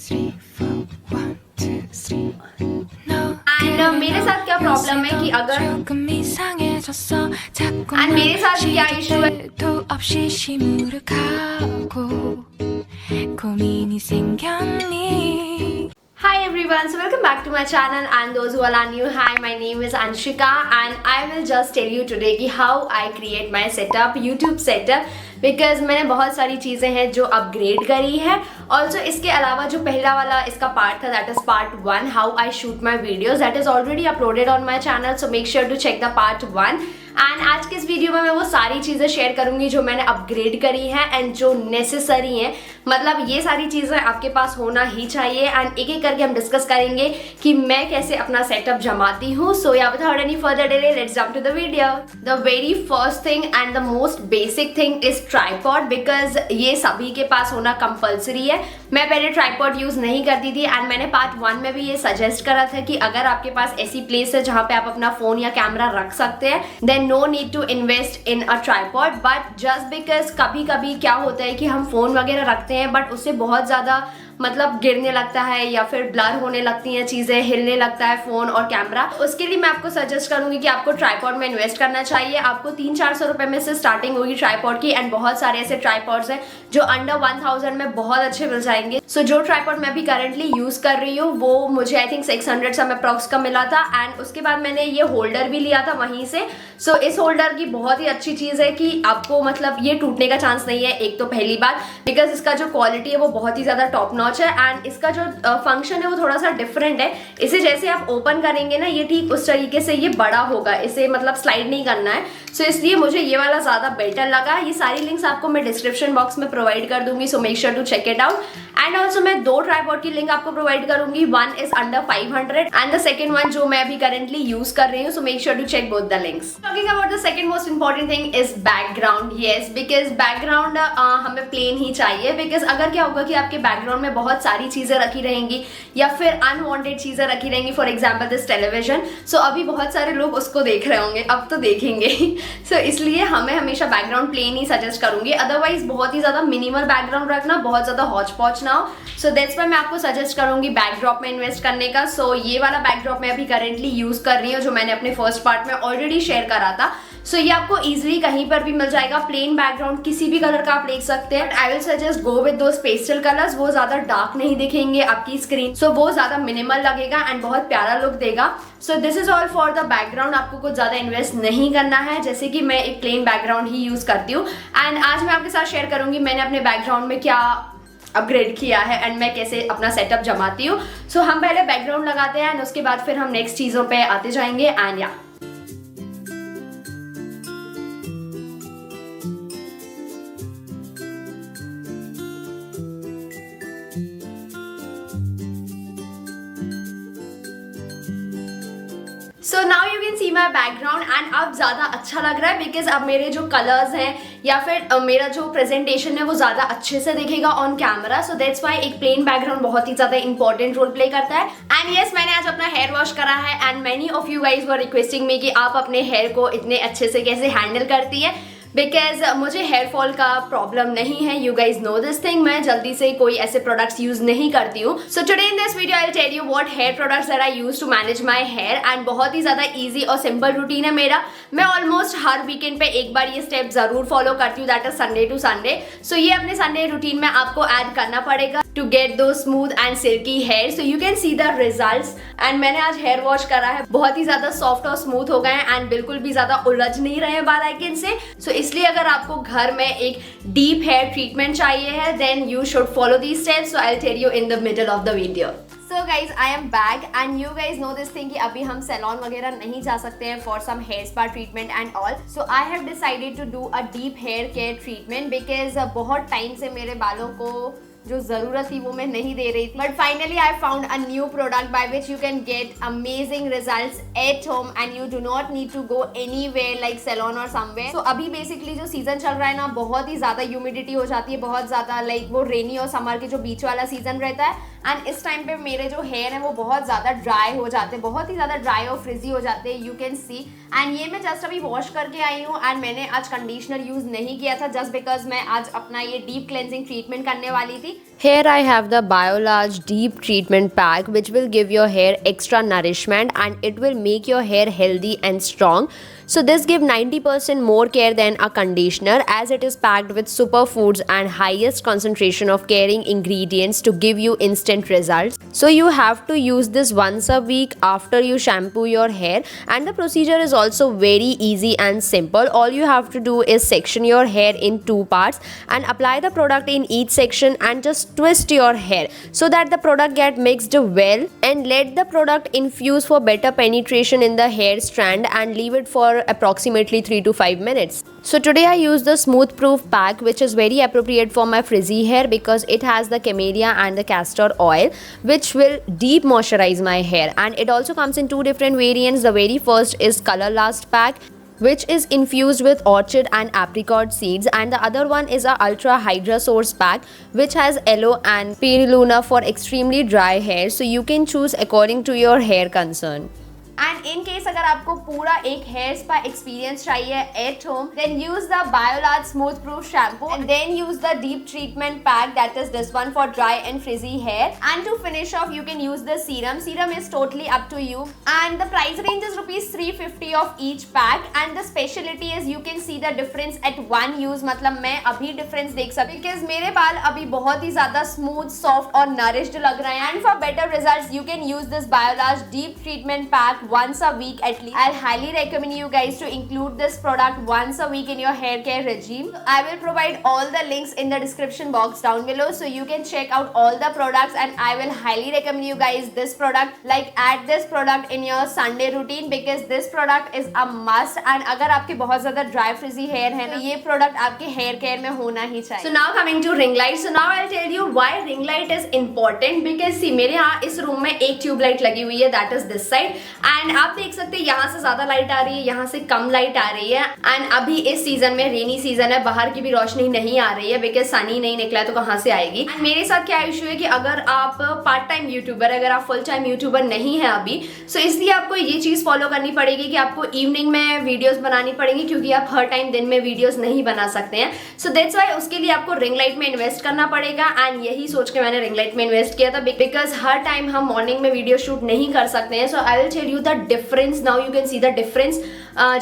And मेरे साथ क्या प्रॉब्लम है कि अगर एंड मेरे साथ क्या इशू है Hi everyone, so welcome back to my channel and those who are new, hi, my name is Anshika and I will just tell you today कि how I create my setup, YouTube setup because मैंने बहुत सारी चीज़ें हैं जो upgrade करी है। Also इसके अलावा जो पहला वाला इसका पार्ट था that is part 1 how I shoot my videos that is already uploaded on my channel, so make sure to check the part 1। And आज के इस वीडियो में मैं वो सारी चीज़ें शेयर करूंगी जो मैंने अपग्रेड करी हैं एंड जो नेसेसरी हैं, मतलब ये सारी चीज़ें आपके पास होना ही चाहिए। एंड एक एक करके हम डिस्कस करेंगे कि मैं कैसे अपना सेटअप जमाती हूँ। So yeah without any further delay let's jump to the video. The very first thing and the most basic thing is tripod because ये सभी के पास होना कंपल्सरी है। मैं पहले ट्राइपॉड यूज नहीं करती थी एंड मैंने पार्ट 1 में भी ये सजेस्ट करा था कि अगर आपके पास ऐसी प्लेस है जहाँ पे आप अपना फोन या कैमरा रख सकते हैं then no need to invest in a tripod. But just because कभी कभी क्या होता है कि हम फोन वगैरह रखते हैं बट उससे बहुत ज्यादा मतलब गिरने लगता है या फिर ब्लर होने लगती हैं चीज़ें, हिलने लगता है फ़ोन और कैमरा। उसके लिए मैं आपको सजेस्ट करूंगी कि आपको ट्राइपॉड में इन्वेस्ट करना चाहिए। आपको 300-400 रुपए में से स्टार्टिंग होगी ट्राइपॉड की एंड बहुत सारे ऐसे ट्राइपॉड्स हैं जो अंडर 1000 में बहुत अच्छे मिल जाएंगे। सो जो ट्राइपॉड मैं अभी करंटली यूज़ कर रही हूँ वो मुझे आई थिंक 600 सम अप्रॉक्स का मिला था एंड उसके बाद मैंने ये होल्डर भी लिया था वहीं से। सो इस होल्डर की बहुत ही अच्छी चीज़ है कि आपको मतलब ये टूटने का चांस नहीं है, एक तो पहली बात बिकॉज इसका जो क्वालिटी है वो बहुत ही ज़्यादा टॉप नॉच है एंड इसका जो फंक्शन है वो थोड़ा सा डिफरेंट है। इसे जैसे आप ओपन करेंगे ना ये ठीक उस तरीके से ये बड़ा होगा, इसे मतलब स्लाइड नहीं करना है। सो इसलिए मुझे ये वाला ज़्यादा बेटर लगा। ये सारी लिंक्स आपको मैं डिस्क्रिप्शन बॉक्स में प्रोवाइड कर दूंगी, so make sure to check it out. And also मैं 2 ट्राइपॉड की लिंक आपको प्रोवाइड करूंगी, one is under 500 and the second one जो मैं अभी करंटली यूज कर रही हूँ, so make sure to check both the links. Talking about the second most important thing is background. Yes, because background हमें plain ही चाहिए बिकॉज अगर क्या होगा कि आपके बैकग्राउंड में बहुत सारी चीजें रखी रहेंगी या फिर अनवांटेड चीजें रखी रहेंगी, फॉर एग्जांपल दिस टेलीविजन। सो अभी बहुत सारे लोग उसको देख रहे होंगे, अब तो देखेंगे। सो इसलिए हमें हमेशा बैकग्राउंड प्लेन ही सजेस्ट करूंगी, अदरवाइज बहुत ही ज्यादा मिनिमल बैकग्राउंड रखना, बहुत ज्यादा हौच पौच ना हो। सो दैट्स व्हाई मैं आपको सजेस्ट करूंगी बैकड्रॉप में इन्वेस्ट करने का। सो ये वाला बैकड्रॉप मैं अभी करेंटली यूज कर रही हूँ जो मैंने अपने फर्स्ट पार्ट में ऑलरेडी शेयर करा था। सो ये आपको इजीली कहीं पर भी मिल जाएगा। प्लेन बैकग्राउंड किसी भी कलर का आप ले सकते हैं। I will suggest go with those pastel colours, वो ज्यादा डार्क नहीं दिखेंगे आपकी स्क्रीन, सो वो ज्यादा मिनिमल लगेगा एंड बहुत प्यारा लुक देगा। सो this is all for the background. आपको कुछ ज्यादा इन्वेस्ट नहीं करना है, जैसे कि मैं एक प्लेन बैकग्राउंड ही यूज करती हूँ। एंड आज मैं आपके साथ शेयर करूंगी मैंने अपने बैकग्राउंड में क्या अपग्रेड किया है एंड मैं कैसे अपना सेटअप जमाती हूँ। सो हम पहले बैकग्राउंड लगाते हैं एंड उसके बाद फिर हम नेक्स्ट चीजों पे आते जाएंगे। एंड या सो now you can C my background and अब ज़्यादा अच्छा लग रहा है बिकॉज अब मेरे जो कलर्स हैं या फिर मेरा जो प्रेजेंटेशन है वो ज़्यादा अच्छे से दिखेगा on camera. So that's why एक प्लेन बैकग्राउंड बहुत ही ज़्यादा इंपॉर्टेंट रोल प्ले करता है। एंड यस, मैंने आज अपना हेयर वॉश करा है and many of you guys were requesting मी कि आप अपने हेयर को इतने अच्छे से कैसे हैंडल करती है बिकॉज मुझे हेयर फॉल का प्रॉब्लम नहीं है। You guys know this thing, मैं जल्दी से कोई ऐसे प्रोडक्ट्स यूज नहीं करती हूँ। So today in this video I will tell you what hair products that I use to manage my hair and बहुत ही ज्यादा इजी और सिंपल रूटीन है मेरा। मैं ऑलमोस्ट हर वीकेंड पे एक बार ये स्टेप जरूर फॉलो करती हूँ, that is Sunday to Sunday. So ये अपने संडे रूटीन में आपको ऐड करना पड़ेगा to get the smooth and silky hair. So you can see the results. And मैंने आज हेयर वॉश करा है, बहुत ही ज्यादा सॉफ्ट और स्मूथ हो गए हैं एंड बिल्कुल भी ज्यादा उलझ नहीं रहे बाल आइकन से। सो इसलिए अगर आपको घर में एक डीप हेयर ट्रीटमेंट चाहिए है then you should follow these steps. So I will tell you in the middle of the video. So guys I am back and you guys know this thing कि अभी हम salon वगैरह नहीं जा सकते हैं for some hair spa treatment and all. So I have decided to do a deep hair care treatment because बहुत time से मेरे बालों को जो जरूरत थी वो मैं नहीं दे रही थी। But finally I found a new product by which you can get amazing results at home and you do not need to go anywhere like salon और समवेयर। सो अभी बेसिकली जो सीजन चल रहा है ना, बहुत ही ज्यादा ह्यूमिडिटी हो जाती है, बहुत ज्यादा लाइक वो रेनी और समर के जो बीच वाला सीजन रहता है एंड इस टाइम पे मेरे जो हेयर है वो बहुत ज्यादा ड्राई हो जाते हैं, बहुत ही ज्यादा ड्राई और फ्रिजी हो जाते हैं, यू कैन सी। एंड ये मैं जस्ट अभी वॉश करके आई हूँ एंड मैंने आज कंडीशनर यूज नहीं किया था जस्ट बिकॉज मैं आज अपना ये डीप क्लेंजिंग ट्रीटमेंट करने वाली थी। Here I have the Biolage Deep Treatment Pack, which will give your hair extra nourishment and it will make your hair healthy and strong. So this gives 90% more care than a conditioner, as it is packed with superfoods and highest concentration of caring ingredients to give you instant results. So you have to use this once a week after you shampoo your hair, and the procedure is also very easy and simple. All you have to do is section your hair in 2 parts and apply the product in each section and just twist your hair so that the product get mixed well, and let the product infuse for better penetration in the hair strand and leave it for approximately 3 to 5 minutes. So today I use the Smooth Proof pack, which is very appropriate for my frizzy hair because it has the camellia and the castor oil, which will deep moisturize my hair. And it also comes in 2 different variants. The very first is Color Last pack, which is infused with orchid and apricot seeds, and the other one is a Ultra Hydra Source pack, which has aloe and spirulina for extremely dry hair. So you can choose according to your hair concern. And in case अगर आपको पूरा एक hair spa experience चाहिए at home, then use the Biolage Smooth Proof shampoo and then use the deep treatment pack, that is this one for dry and frizzy hair. And to finish off, you can use the serum. Serum is totally up to you. And the price range is rupees 350 of each pack. And the speciality is you can see the difference at one use. मतलब मैं अभी difference देख सकती हूँ because मेरे बाल अभी बहुत ही ज़्यादा smooth, soft और nourished लग रहे हैं. And for better results, you can use this Biolage deep treatment pack once a week at least. I'll highly recommend you guys to include this product once a week in your hair care regime. I will provide all the links in the description box down below so you can check out all the products, and I will highly recommend you guys this product. Like, add this product in your Sunday routine because this product is a must. And अगर आपके बहुत ज़्यादा dry frizzy hair है ना, ये product आपके hair care में होना ही चाहिए. So now coming to ring light. So now I'll tell you why ring light is important because see, मेरे यहाँ इस रूम में एक ट्यूब लाइट लगी हुई है, that is this side. And आप देख सकते हैं यहाँ से ज्यादा लाइट आ रही है, यहाँ से कम लाइट आ रही है. एंड अभी इस सीजन में रेनी सीजन है, बाहर की भी रोशनी नहीं आ रही है बिकॉज सनी नहीं निकला है तो कहाँ से आएगी. एंड मेरे साथ क्या इशू है कि अगर आप पार्ट टाइम यूट्यूबर, अगर आप फुल टाइम यूट्यूबर नहीं है अभी, सो इसलिए आपको ये चीज फॉलो करनी पड़ेगी कि आपको इवनिंग में वीडियोस बनानी पड़ेंगी क्योंकि आप हर टाइम दिन में वीडियोस नहीं बना सकते हैं. सो दैट्स व्हाई उसके लिए आपको रिंग लाइट में इन्वेस्ट करना पड़ेगा. एंड यही सोच के मैंने रिंग लाइट में इन्वेस्ट किया था बिकॉज हर टाइम हम मॉर्निंग में वीडियो शूट नहीं कर सकते हैं. So I will tell you the difference. Now you can see the difference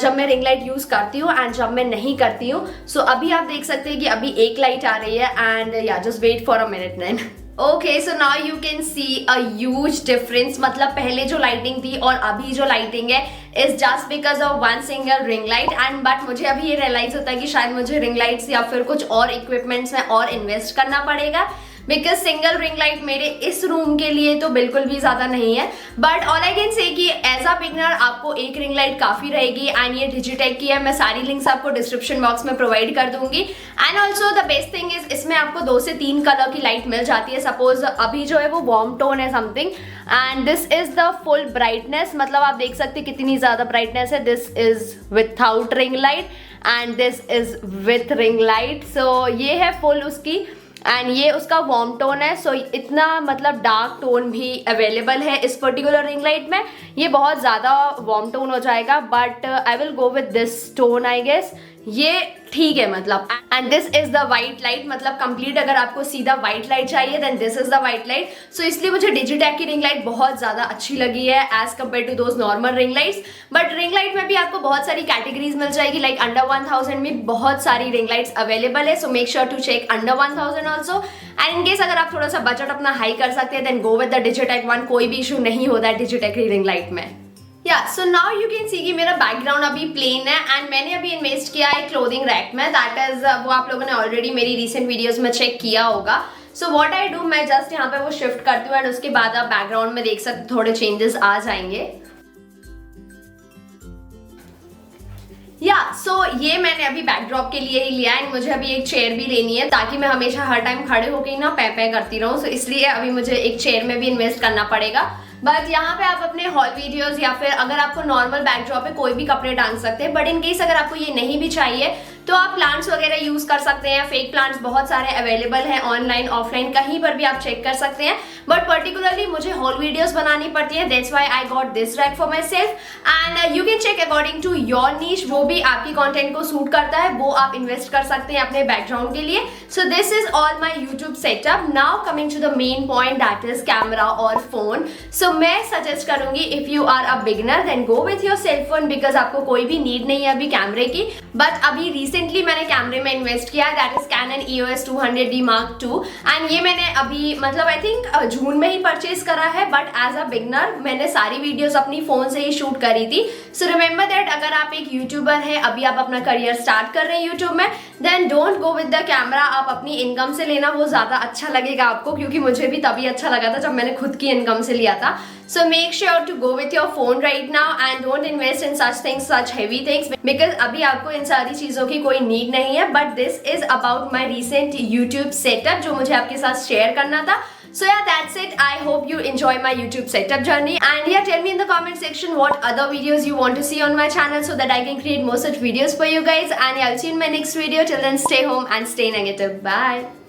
जब मैं रिंग लाइट यूज करती हूँ एंड जब मैं नहीं करती हूँ. सो अभी आप देख सकते हैं कि अभी एक लाइट आ रही है and yeah just wait for a minute then. Okay, so now you can see a huge difference. मतलब पहले जो लाइटिंग थी और अभी जो लाइटिंग है is just because of one single ring light. And but मुझे अभी ये रियलाइज होता है कि शायद मुझे रिंग लाइट्स या फिर कुछ और इक्विपमेंट्स में और इन्वेस्ट करना पड़ेगा बिकॉज सिंगल रिंग लाइट मेरे इस रूम के लिए तो बिल्कुल भी ज्यादा नहीं है. But all I can say कि एज अ बिगनर आपको एक रिंग लाइट काफी रहेगी. एंड ये डिजिटेक की है. मैं सारी लिंक्स आपको डिस्क्रिप्शन बॉक्स में प्रोवाइड कर दूंगी. And also the best thing is इसमें आपको 2 से 3 कलर की लाइट मिल जाती है. सपोज अभी जो है वो वार्म टोन है something and this is the full brightness. मतलब आप देख सकते हैं कितनी ज्यादा ब्राइटनेस है. This is without ring light and this is with ring light. So ये है फुल उसकी एंड ये उसका वार्म टोन है. सो इतना मतलब डार्क टोन भी अवेलेबल है इस पर्टिकुलर रिंग लाइट में. ये बहुत ज़्यादा वार्म टोन हो जाएगा but I will go with this tone I guess. ये ठीक है मतलब. And this is the white light. मतलब कंप्लीट अगर आपको सीधा वाइट लाइट चाहिए then this is the white light. So इसलिए मुझे डिजिटेक की रिंग लाइट बहुत ज्यादा अच्छी लगी है as compared to those normal ring lights. But ring light में भी आपको बहुत सारी कैटेगरीज मिल जाएगी. लाइक अंडर 1000 में बहुत सारी रिंग लाइट्स अवेलेबल है. So make sure to check under 1000 also. And in case अगर आप थोड़ा सा बजट अपना हाई कर सकते हैं then go with the Digitek one. कोई भी इशू नहीं होता है डिजिटेक की रिंग लाइट में. या सो नाउ यू कैन सी कि मेरा बैकग्राउंड अभी प्लेन है एंड मैंने अभी इन्वेस्ट किया है क्लोथिंग रैक में. दैट इज वो आप लोगों ने ऑलरेडी मेरी रिसेंट वीडियोस में चेक किया होगा. सो व्हाट आई डू, मैं जस्ट यहाँ पे वो शिफ्ट करती हूँ एंड उसके बाद आप बैकग्राउंड में देख सकते थोड़े चेंजेस आ जाएंगे. सो ये मैंने अभी बैकड्रॉप के लिए ही लिया है. मुझे अभी एक चेयर भी लेनी है ताकि मैं हमेशा हर टाइम खड़े होकर ही ना पै करती रहूँ. सो इसलिए अभी मुझे एक चेयर में भी इन्वेस्ट करना पड़ेगा. बट यहाँ पे आप अपने हॉल वीडियोस या फिर अगर आपको नॉर्मल बैकड्रॉप पे कोई भी कपड़े टांग सकते हैं. बट इन केस अगर आपको ये नहीं भी चाहिए तो आप प्लांट्स वगैरह यूज कर सकते हैं। फेक प्लांट्स बहुत सारे अवेलेबल हैं ऑनलाइन ऑफलाइन, कहीं पर भी आप चेक कर सकते हैं। बट पर्टिकुलरली मुझे हॉल वीडियोस बनानी पड़ती है, that's why I got this rack for myself. And you can check according to your niche, वो भी आपकी कंटेंट को सूट करता है, वो आप इन्वेस्ट कर सकते हैं अपने बैकग्राउंड के लिए। So this is all my YouTube setup. Now coming to the main point, that is camera और फोन। सो मैं सजेस्ट करूंगी if you are a beginner then go with your cell phone, because आपको कोई भी need नहीं है अभी कैमरे की। बट अभी रिसेंटली मैंने कैमरे में इन्वेस्ट किया है, that is Canon EOS 200D Mark II, and ये मैंने अभी मतलब आई थिंक जून में ही परचेज करा है। बट एज अ बिगनर मैंने सारी वीडियोस अपनी फोन से ही शूट करी थी। सो रिमेंबर दैट अगर आप एक यूट्यूबर है, अभी आप अपना करियर स्टार्ट कर रहे हैं यूट्यूब में, then don't go with the camera. आप अपनी इनकम से लेना, वो ज्यादा अच्छा लगेगा आपको, क्योंकि मुझे भी तभी अच्छा लगा था जब मैंने खुद की इनकम से लिया था। So make sure to go with your phone right now and don't invest in such things, such heavy things, because अभी आपको इन सारी चीजों की कोई नीड नहीं है। But this is about my recent YouTube setup जो मुझे आपके साथ शेयर करना था। So yeah, that's it. I hope you enjoy my YouTube setup journey, and yeah, tell me in the comment section what other videos you want to see on my channel so that I can create more such videos for you guys. And yeah, I'll see you in my next video. Till then, stay home and stay negative. Bye.